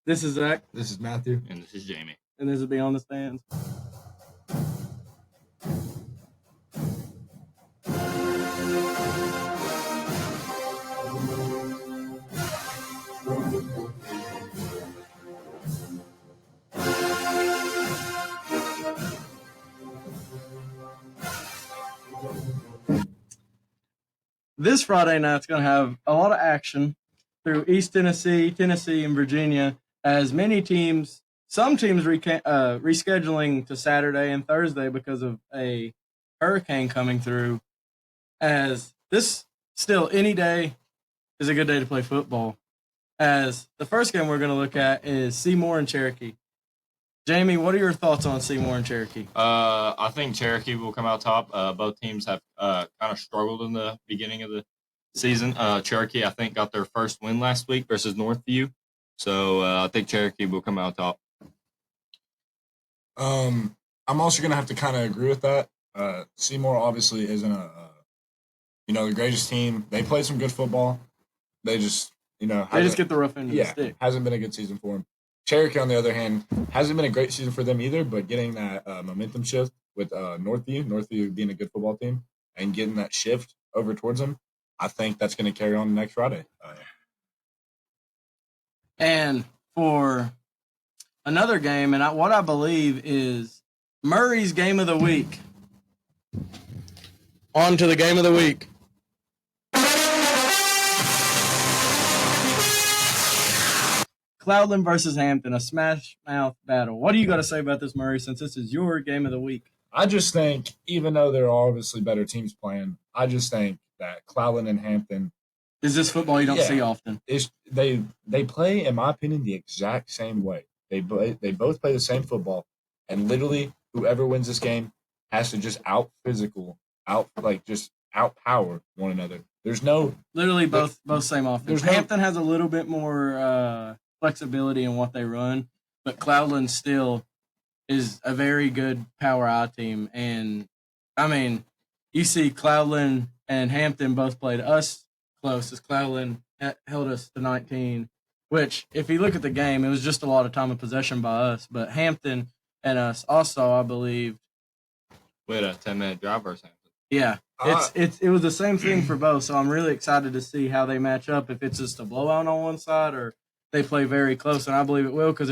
This is Zach, This is Matthew. And this is Jamie. and this is Beyond the Stands. This Friday night's going to have a lot of action through East Tennessee, Tennessee, and Virginia, as some teams rescheduling to Saturday and Thursday because of a hurricane coming through. As this still, any day is a good day to play football. As the first game we're going to look at is Seymour and Cherokee. Jamie, what are your thoughts on Seymour and Cherokee? I think Cherokee will come out top. Both teams have kind of struggled in the beginning of the season. Cherokee, I think, got their first win last week versus Northview. So I think Cherokee will come out top. I'm also going to have to kind of agree with that. Seymour obviously isn't the greatest team. They play some good football. They just, get the rough end of the stick. Hasn't been a good season for them. Cherokee, on the other hand, hasn't been a great season for them either, but getting that momentum shift with Northview being a good football team, and getting that shift over towards them, I think that's going to carry on next Friday. And for another game, and what I believe is Murray's Game of the Week. On to the Game of the Week. Cloudland versus Hampton, a smash mouth battle. What do you got to say about this, Murray, since this is your game of the week? I just think, even though there are obviously better teams playing, I just think that Cloudland and Hampton is this football you don't see often. They play, in my opinion, the exact same way. They both play the same football, and literally whoever wins this game has to just outpower one another. There's no literally both same offense. Hampton has a little bit more flexibility in what they run, but Cloudland still is a very good power I team. And I mean, you see Cloudland and Hampton both played us close, as Cloudland held us to 19, which if you look at the game, it was just a lot of time of possession by us, but Hampton and us also, I believe, we had a 10-minute drive versus Hampton. Yeah, it was the same thing for both, so I'm really excited to see how they match up, if it's just a blowout on one side or they play very close, and I believe it will, but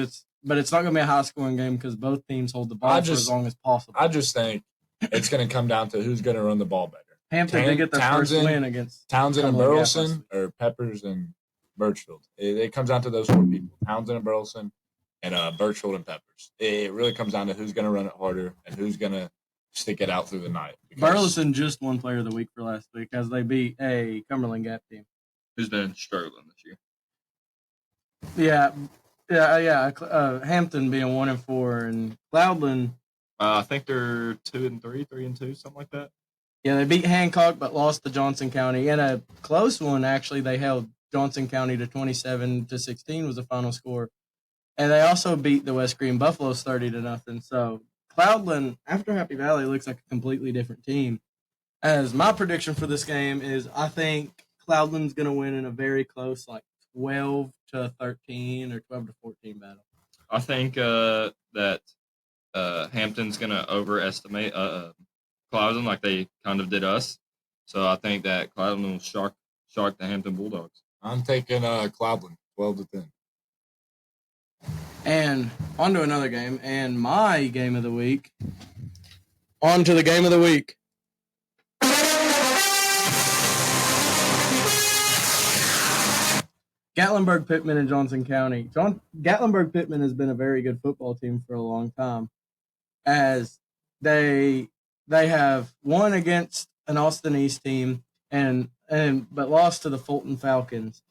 it's not going to be a high-scoring game because both teams hold the ball for as long as possible. I just think it's going to come down to who's going to run the ball better. Hampton did get their first win against Townsend and Burleson, or Peppers and Birchfield. It comes down to those four people, Townsend and Burleson, and Birchfield and Peppers. It really comes down to who's going to run it harder and who's going to stick it out through the night. Burleson just won Player of the Week for last week as they beat a Cumberland Gap team who's been struggling this year. Yeah. Hampton being 1-4, and Cloudland. I think they're 2-3, 3-2, something like that. Yeah, they beat Hancock but lost to Johnson County in a close one. Actually, they held Johnson County to 27-16 was the final score, and they also beat the West Green Buffaloes 30-0. So Cloudland, after Happy Valley, looks like a completely different team. As my prediction for this game is, I think Cloudland's going to win in a very close, 12-13 or 12-14 battle. I think that Hampton's going to overestimate Cloudland like they kind of did us. So I think that Cloudland will shark the Hampton Bulldogs. I'm taking Cloudland 12-10. And on to another game, and my game of the week. On to the game of the week. Gatlinburg-Pittman and Johnson County. Gatlinburg-Pittman has been a very good football team for a long time, as they have won against an Austin East team but lost to the Fulton Falcons.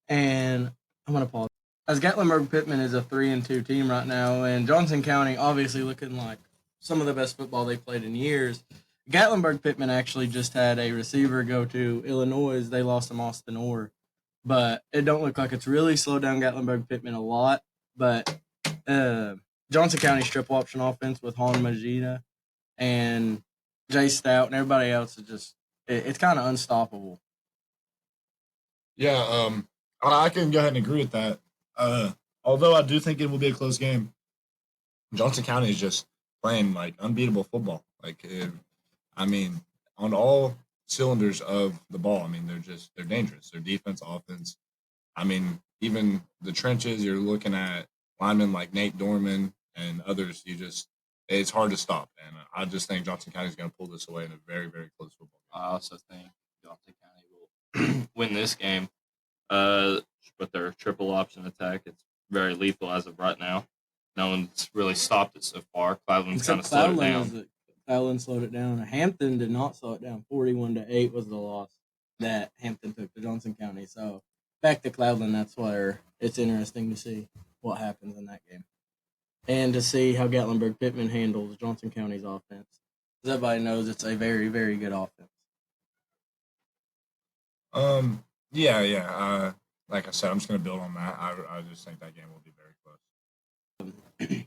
And I'm going to pause. As Gatlinburg-Pittman is a 3-2 team right now, and Johnson County obviously looking like some of the best football they've played in years. Gatlinburg-Pittman actually just had a receiver go to Illinois. They lost him Austin Orr. But it don't look like it's really slowed down Gatlinburg-Pittman a lot. But Johnson County triple option offense with Han Majida and Jay Stout and everybody else is just it's kind of unstoppable. Yeah, I can go ahead and agree with that. although I do think it will be a close game, Johnson County is just playing like unbeatable football. I mean, on all cylinders of the ball. I mean, they're dangerous. Their defense, offense. I mean, even the trenches. You're looking at linemen like Nate Dorman and others. It's hard to stop. And I just think Johnson County is going to pull this away in a very, very close football game. I also think Johnson County will win this game. With their triple option attack, it's very lethal as of right now. No one's really stopped it so far. Cleveland's kind of slowed it down. Cleveland slowed it down. Hampton did not slow it down. 41-8 was the loss that Hampton took to Johnson County. So back to Cleveland, that's where it's interesting to see what happens in that game. And to see how Gatlinburg-Pittman handles Johnson County's offense. As everybody knows, it's a very, very good offense. Yeah. Like I said, I'm just going to build on that. I just think that game will be very close.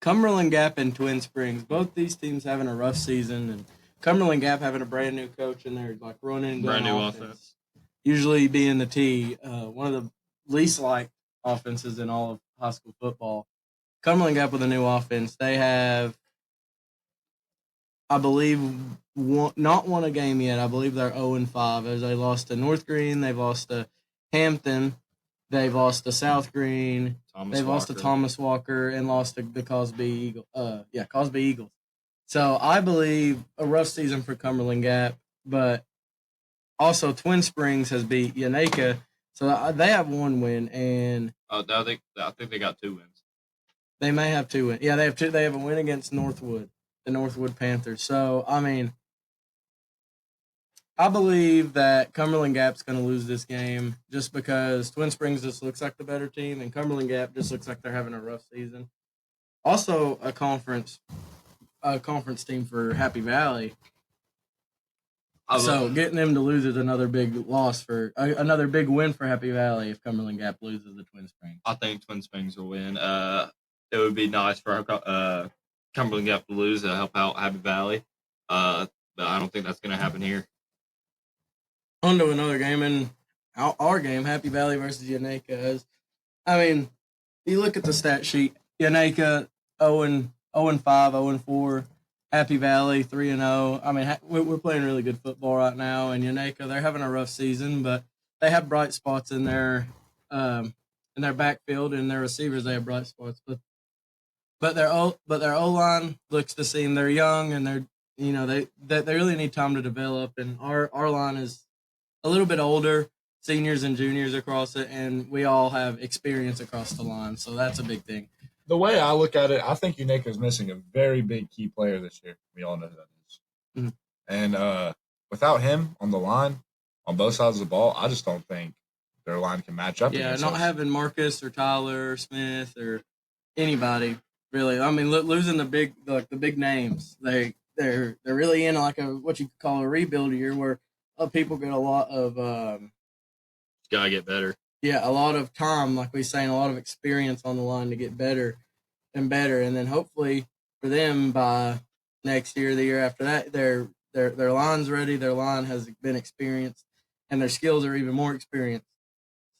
Cumberland Gap and Twin Springs, both these teams having a rough season, and Cumberland Gap having a brand new coach in there, like running brand new offense. Usually being the T, one of the least liked offenses in all of high school football. Cumberland Gap with a new offense. They have, I believe, not won a game yet. I believe they're 0-5 as they lost to North Green. They've lost to Hampton. They've lost to South Green. Lost to Thomas Walker and lost to the Cosby Eagles. So I believe a rough season for Cumberland Gap, but also Twin Springs has beat Yaneka, so they have one win, and I think they got 2 wins. They may have 2 wins. Yeah, they have 2. They have a win against Northwood, the Northwood Panthers. So I mean, I believe that Cumberland Gap's going to lose this game just because Twin Springs just looks like the better team, and Cumberland Gap just looks like they're having a rough season. Also, a conference team for Happy Valley. So getting them to lose is another big loss another big win for Happy Valley if Cumberland Gap loses to Twin Springs. I think Twin Springs will win. It would be nice for Cumberland Gap to lose to help out Happy Valley, but I don't think that's going to happen here. On to another game, and our game, Happy Valley versus Yaneka. You look at the stat sheet, Yaneka 0-5, 0-4, Happy Valley 3-0. I mean, we're playing really good football right now, and Yaneka, they're having a rough season, but they have bright spots in their backfield and their receivers. They have bright spots, but their O-line looks the same. They're young, and they really need time to develop, and our line is a little bit older, seniors and juniors across it, and we all have experience across the line, so that's a big thing. The way I look at it, I think Yaneka is missing a very big key player this year. We all know who that is. Mm-hmm. And without him on the line, on both sides of the ball, I just don't think their line can match up. Yeah, not having Marcus or Tyler or Smith or anybody really. I mean, losing the big names, they're really in like what you could call a rebuild year where people get a lot of gotta get better. Yeah, a lot of time, like we saying, a lot of experience on the line to get better and better, and then hopefully for them by next year, the year after that, their line's ready. Their line has been experienced, and their skills are even more experienced.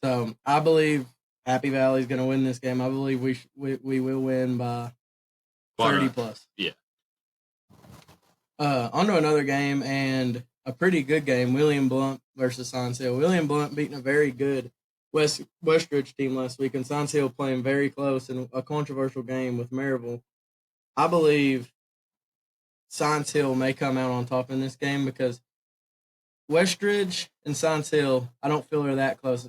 So I believe Happy Valley is going to win this game. I believe we will win by 30 plus. Yeah. On to another game, and a pretty good game, William Blunt versus Science Hill. William Blunt beating a very good Westridge team last week, and Science Hill playing very close in a controversial game with Maryville. I believe Science Hill may come out on top in this game because Westridge and Science Hill, I don't feel are that close.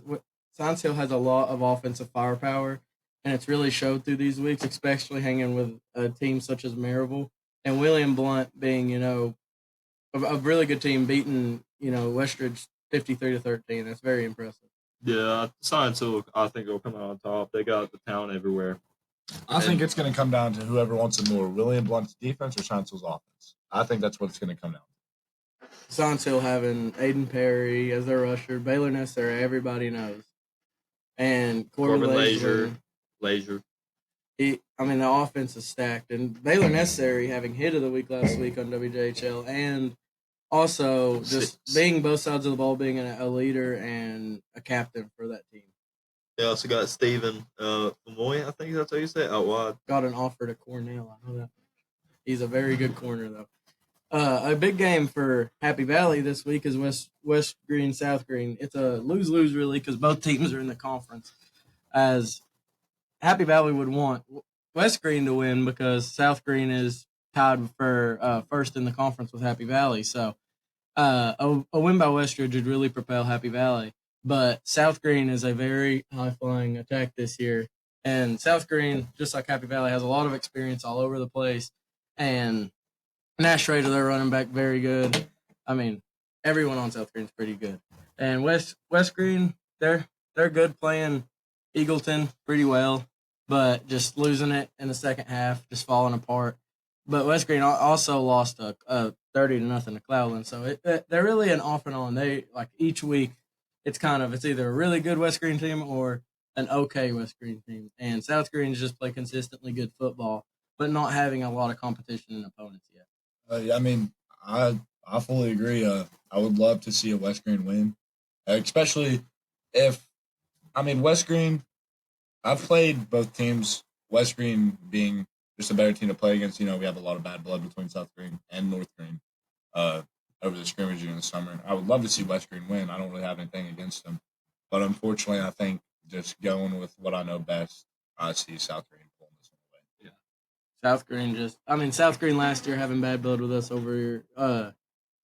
Science Hill has a lot of offensive firepower, and it's really showed through these weeks, especially hanging with a team such as Maryville. And William Blunt being, a really good team beating, Westridge 53-13. That's very impressive. Yeah, Science Hill, I think, will come out on top. They got the talent everywhere. I think it's going to come down to whoever wants it more, William Blunt's defense or Science Hill's offense. I think that's what it's going to come down to. Science Hill having Aiden Perry as their rusher, Baylor Nesser, everybody knows. And Corbin Lazier. The offense is stacked. And Baylor Necessary having hit of the week last week on WJHL, and also just being both sides of the ball, being a leader and a captain for that team. They also got Stephen Moy, I think that's how you say it, out wide. Got an offer to Cornell. I know that. He's a very good corner, though. A big game for Happy Valley this week is West Green, South Green. It's a lose-lose, really, because both teams are in the conference. As Happy Valley would want West Green to win because South Green is tied for first in the conference with Happy Valley. So a win by Westridge would really propel Happy Valley. But South Green is a very high-flying attack this year. And South Green, just like Happy Valley, has a lot of experience all over the place. And Nash Rader, their running back, very good. I mean, everyone on South Green's pretty good. And West Green, they're good playing Eagleton pretty well, but just losing it in the second half, just falling apart. But West Green also lost a 30-0 to Cloudland, so they're really an off and on. They like each week, it's either a really good West Green team or an okay West Green team. And South Green's just play consistently good football, but not having a lot of competition and opponents yet. I mean, I fully agree. I would love to see a West Green win, especially if West Green. I've played both teams. West Green being just a better team to play against. We have a lot of bad blood between South Green and North Green over the scrimmaging in the summer. I would love to see West Green win. I don't really have anything against them, but unfortunately, I think just going with what I know best, I see South Green pulling this one away. South Green last year having bad blood with us over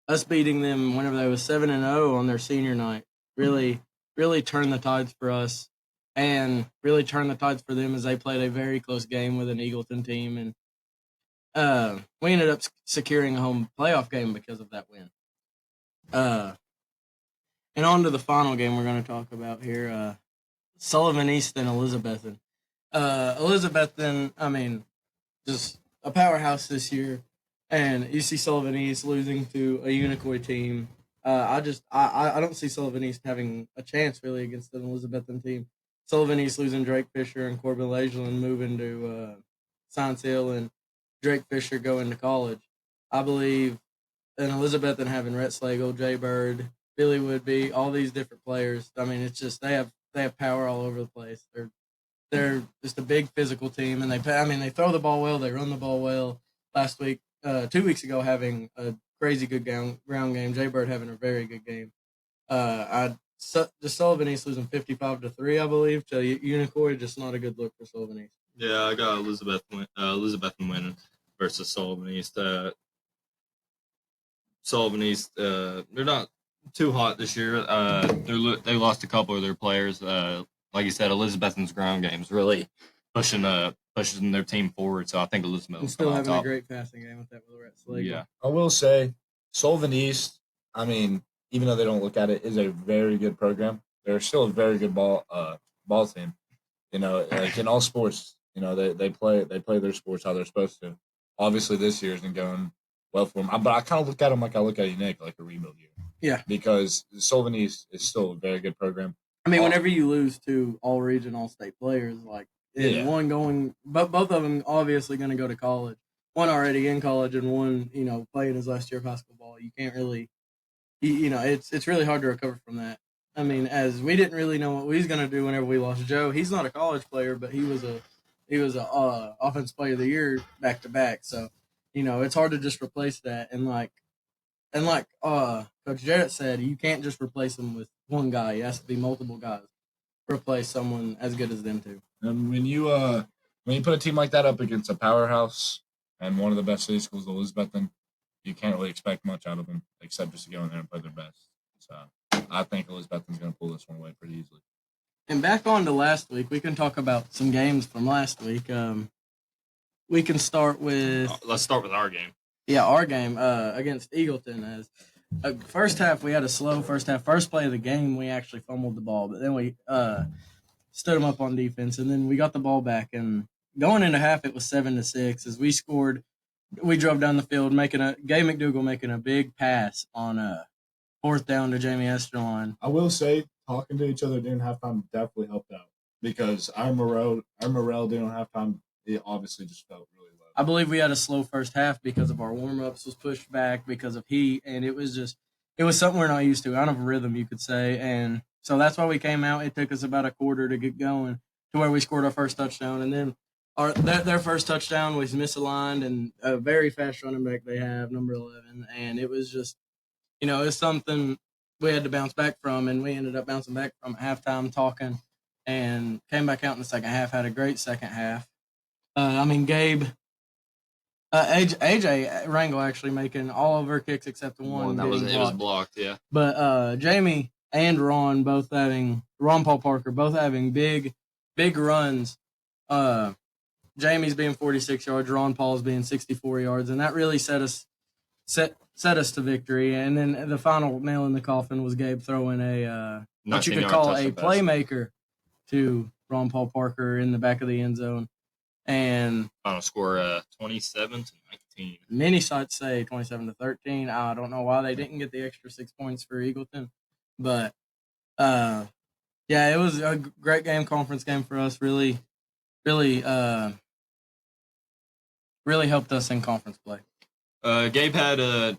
us beating them whenever they was 7-0 on their senior night really turned the tides for us and really turned the tides for them as they played a very close game with an Eagleton team, and we ended up securing a home playoff game because of that win. And on to the final game we're going to talk about here, Sullivan East and Elizabethton. Elizabethton, just a powerhouse this year, and you see Sullivan East losing to a Unicoi team. I don't see Sullivan East having a chance really against an Elizabethton team. Sullivan East losing Drake Fisher and Corbin Lageland moving to Science Hill, and Drake Fisher going to college. I believe in Elizabethton having Rhett Slagle, Jay Bird, Billy Woodby, all these different players. It's just they have power all over the place. They're just a big physical team, and they throw the ball well, they run the ball well. Last week, 2 weeks ago, having a crazy good ground game. Jay Bird having a very good game. The Sullivan East losing 55-3, I believe, to Unicoi. Just not a good look for Sullivan East. Yeah, I got Elizabethton winning versus Sullivan East. Sullivan East, they're not too hot this year. They lost a couple of their players. Like you said, Elizabethton's ground game is really pushing their team forward. So I think Elizabethton and still having a great passing game with that with Rhett Slagle. Yeah, I will say Sullivan East. Even though they don't look at it, is a very good program. They're still a very good ball team. Like in all sports, they play their sports how they're supposed to. Obviously, this year isn't going well for them. But I kind of look at them like I look at Unique, like a rebuild year. Yeah. Because Sullivan East is still a very good program. Whenever you lose to all region, all state players, one going, but both of them obviously going to go to college. One already in college, and one playing his last year of high school ball. You can't really, it's really hard to recover from that. As we didn't really know what we was going to do whenever we lost Joe. He's not a college player, but he was a offensive player of the year back to back. So it's hard to just replace that. And like Coach Jarrett said, you can't just replace them with one guy. It has to be multiple guys to replace someone as good as them two. And when you put a team like that up against a powerhouse and one of the best city schools, Elizabethton, you can't really expect much out of them except just to go in there and play their best. So I think Elizabethton's going to pull this one away pretty easily. And back on to last week, we can talk about some games from last week. We can start with. Let's start with our game. Yeah, our game against Eagleton. As first half, we had a slow first half. First play of the game, we actually fumbled the ball, but then we stood them up on defense, and then we got the ball back. And going into half, it was 7-6 as we scored. We drove down the field, Gay McDougal making a big pass on fourth down to Jamie Esterline. I will say, talking to each other during halftime definitely helped out because our morale during halftime, it obviously just felt really low. I believe we had a slow first half because of our warm-ups was pushed back because of heat, and it was something we're not used to, out of rhythm, you could say. And So that's why we came out. It took us about a quarter to get going to where we scored our first touchdown. And then their first touchdown was misaligned and a very fast running back they have, number 11. And it was just, it's something we had to bounce back from. And we ended up bouncing back from halftime talking and came back out in the second half, had a great second half. Gabe, AJ Rangel actually making all of her kicks except the one that was blocked. blocked, yeah. But Jamie and Ron Paul Parker both having big runs. Jamie's being 46 yards, Ron Paul's being 64 yards, and that really set us to victory. And then the final nail in the coffin was Gabe throwing a what you could call a playmaker to Ron Paul Parker in the back of the end zone. And final score 27-19. Many sites say 27-13. I don't know why they didn't get the extra 6 points for Eagleton, but it was a great game, conference game for us. Really helped us in conference play. Gabe had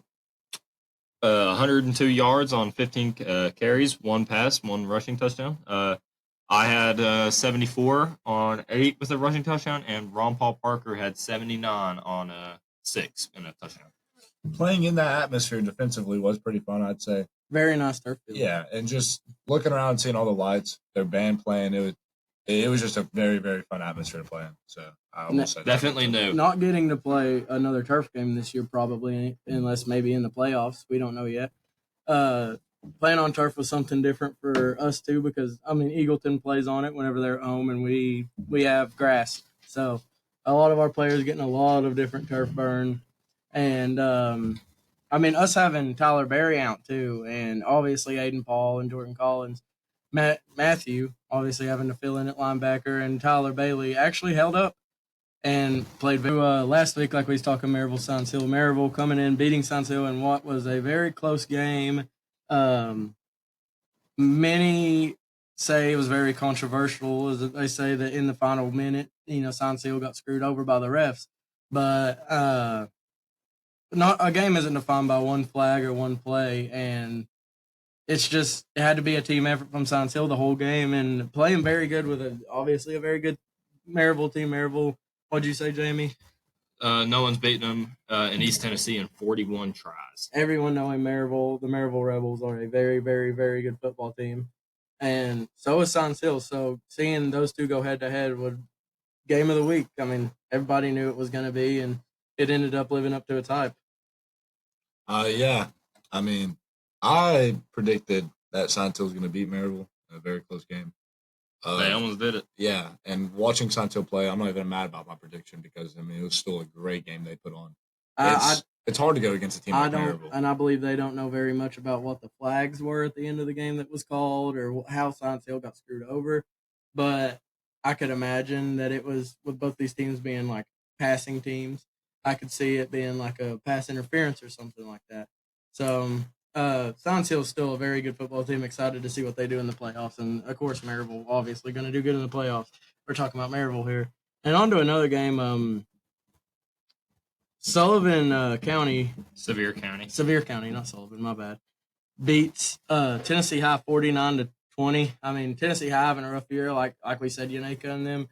102 yards on 15 carries, one pass, one rushing touchdown. I had 74 on 8 with a rushing touchdown, and Ron Paul Parker had 79 on 6 in a touchdown. Playing in that atmosphere defensively was pretty fun, I'd say. Very nice turf field. Yeah, and just looking around and seeing all the lights, their band playing, it was just a very, very fun atmosphere to play in. So I will say definitely new. Not getting to play another turf game this year probably, unless maybe in the playoffs. We don't know yet. Playing on turf was something different for us too because Eagleton plays on it whenever they're at home, and we have grass. So a lot of our players getting a lot of different turf burn, and us having Tyler Berry out too, and obviously Aiden Paul and Jordan Collins. Matthew obviously having to fill in at linebacker, and Tyler Bailey actually held up and played last week, like we was talking Maryville Science Hill. Maryville coming in, beating Science Hill in what was a very close game. Many say it was very controversial. As they say that in the final minute, Science Hill got screwed over by the refs. But not a game isn't defined by one flag or one play, and it's just it had to be a team effort from Science Hill the whole game, and playing very good with obviously a very good Maryville team. Maryville, what'd you say, Jamie? No one's beaten them in East Tennessee in 41 tries. Everyone knowing Maryville, the Maryville Rebels are a very, very, very good football team, and so is Science Hill. So seeing those two go head to head was game of the week. Everybody knew it was going to be, and it ended up living up to its hype. I predicted that Science Hill was going to beat Maryville in a very close game. They almost did it. Yeah, and watching Science Hill play, I'm not even mad about my prediction because, it was still a great game they put on. It's hard to go against a team like Maryville. And I believe they don't know very much about what the flags were at the end of the game that was called or how Science Hill got screwed over. But I could imagine that it was, with both these teams being like passing teams, I could see it being like a pass interference or something like that. So Science Hill is still a very good football team. Excited to see what they do in the playoffs. And, of course, Maryville obviously going to do good in the playoffs. We're talking about Maryville here. And on to another game, Sullivan County. Sevier County, not Sullivan, my bad. Beats Tennessee High 49-20. Tennessee High having a rough year, like we said, Yaneka and them.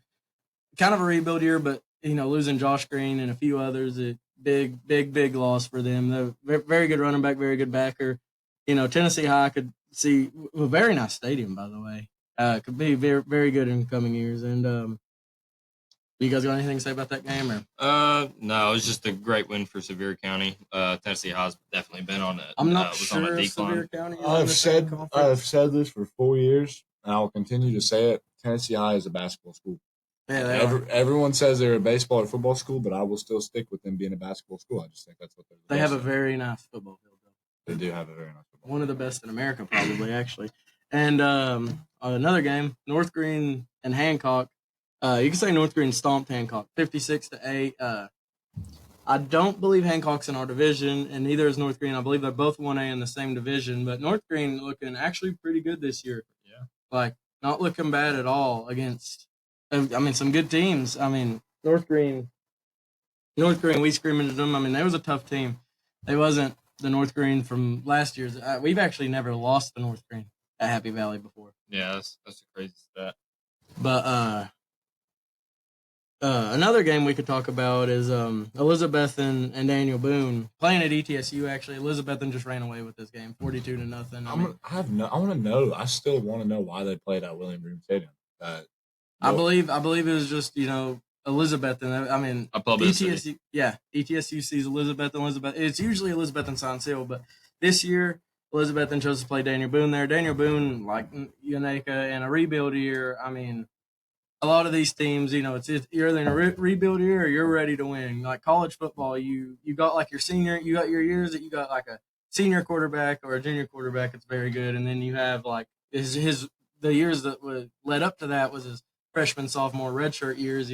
Kind of a rebuild year, but, losing Josh Green and a few others, big loss for them. They're very good running back, very good backer. Tennessee High could see a very nice stadium, by the way. Could be very, very good in coming years. And you guys got anything to say about that game? Or? No, it was just a great win for Sevier County. Tennessee High's definitely been on it. I'm not sure if Sevier County is I've said this for 4 years, and I will continue to say it. Tennessee High is a basketball school. Yeah, everyone says they're a baseball or football school, but I will still stick with them being a basketball school. I just think that's what they're. They have a very nice football field, though. They do have a very nice football. One of the best in America, probably, actually. And another game, North Green and Hancock. You can say North Green stomped Hancock 56-8. I don't believe Hancock's in our division, and neither is North Green. I believe they're both 1A in the same division, but North Green looking actually pretty good this year. Yeah. Not looking bad at all against, some good teams. North Green, we scrimmaged them. They was a tough team. They wasn't the North Green from last year's. We've actually never lost the North Green. at Happy Valley before. Yeah, that's a crazy stat. But another game we could talk about is Elizabeth and Daniel Boone playing at ETSU. Actually, Elizabeth just ran away with this game, 42-0. I want to know. I still want to know why they played at William Green Stadium. I believe it was just Elizabeth and A publicity. ETSU. Yeah, ETSU sees Elizabeth. It's usually Elizabeth and San Seal, but this year Elizabeth chose to play Daniel Boone there. Daniel Boone, like Yaneka, in a rebuild year. I mean, a lot of these teams, it's you're either in a rebuild year or you're ready to win. Like college football, you got like you got your years that you got like a senior quarterback or a junior quarterback that's very good, and then you have like the years that led up to that was his freshman, sophomore, redshirt years.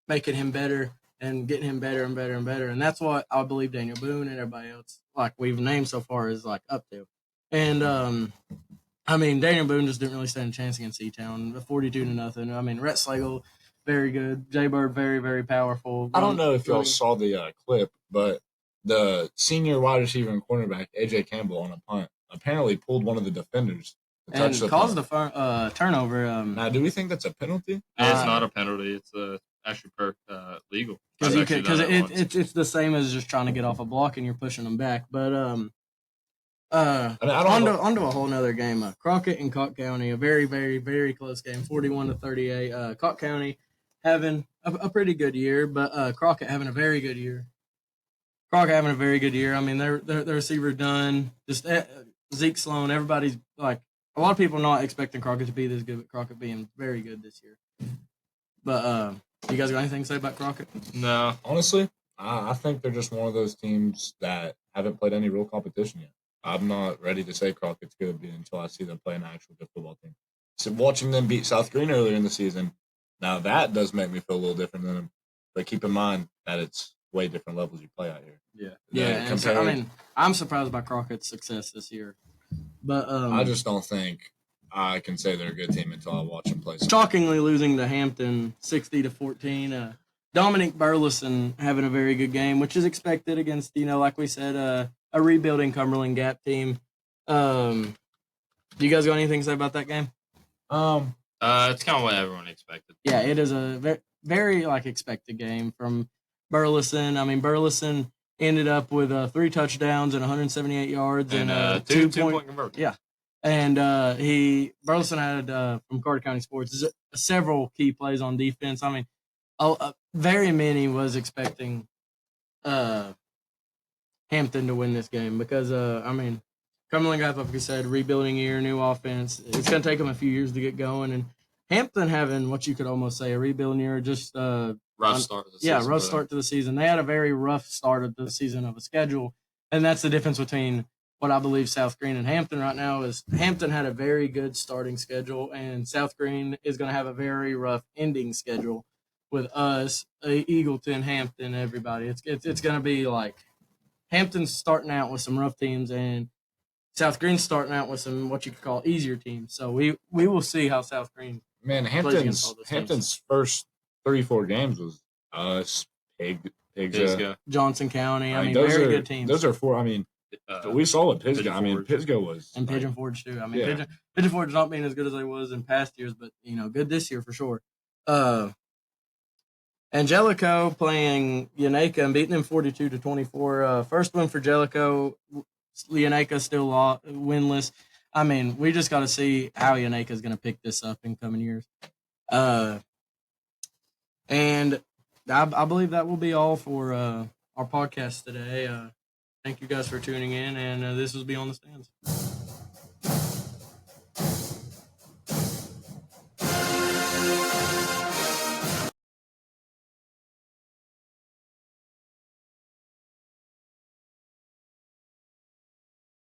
Making him better and getting him better and better and better, and that's what I believe Daniel Boone and everybody else like we've named so far is like up to, and Daniel Boone just didn't really stand a chance against E-Town, 42-0. Rhett Slagle, very good. Jay Bird, very, very powerful. I don't know if y'all saw the clip, but the senior wide receiver and cornerback, AJ Campbell, on a punt, apparently pulled one of the defenders to touch and the caused punt. a turnover. Now, do we think that's a penalty? It's not a penalty. It's actually legal. Because it's the same as just trying to get off a block and you're pushing them back. But onto a whole nother game. Crockett and Cott County, a very, very, very close game, 41-38. Cott County having a pretty good year, but Crockett having a very good year. Their receiver Dunn, just Zeke Sloan, everybody's like a lot of people not expecting Crockett to be this good, but Crockett being very good this year. But you guys got anything to say about Crockett? No, honestly, I think they're just one of those teams that haven't played any real competition yet. I'm not ready to say Crockett's good until I see them play an actual good football team. So watching them beat South Green earlier in the season, now that does make me feel a little different than them. But keep in mind that it's way different levels you play out here. Yeah. I'm surprised by Crockett's success this year. But I just don't think I can say they're a good team until I watch them play. Shockingly losing to Hampton 60-14. Dominic Burleson having a very good game, which is expected against, like we said, a rebuilding Cumberland Gap team. Do you guys got anything to say about that game? It's kind of what everyone expected. Yeah, it is a very, very expected game from Burleson. Burleson ended up with 3 touchdowns and 178 yards and a 2-point conversion. Yeah, and Burleson had from Carter County Sports several key plays on defense. Very many was expecting Hampton to win this game because Cumberland Gap, like we said, rebuilding year, new offense. It's going to take them a few years to get going, and Hampton having what you could almost say a rebuilding year, just rough start to the season. Yeah, rough start to the season. They had a very rough start of the season of a schedule, and that's the difference between what I believe South Green and Hampton right now is. Hampton had a very good starting schedule, and South Green is going to have a very rough ending schedule with us, Eagleton, Hampton, everybody. It's going to be like Hampton's starting out with some rough teams, and South Green's starting out with some what you could call easier teams. So we will see how South Green. Man, Hampton's first 34 games was us, Pisgah, Johnson County. Very good teams. Those are 4. We saw what Pisgah. Pisgah was, and Pigeon Forge too. Yeah. Pigeon Forge not being as good as they was in past years, but good this year for sure. Angelico playing Yaneka and beating them 42-24. First win for Jellicoe. Yaneka still winless. We just got to see how Yaneka is going to pick this up in coming years. And I believe that will be all for our podcast today. Thank you guys for tuning in, and this was Beyond the Stands.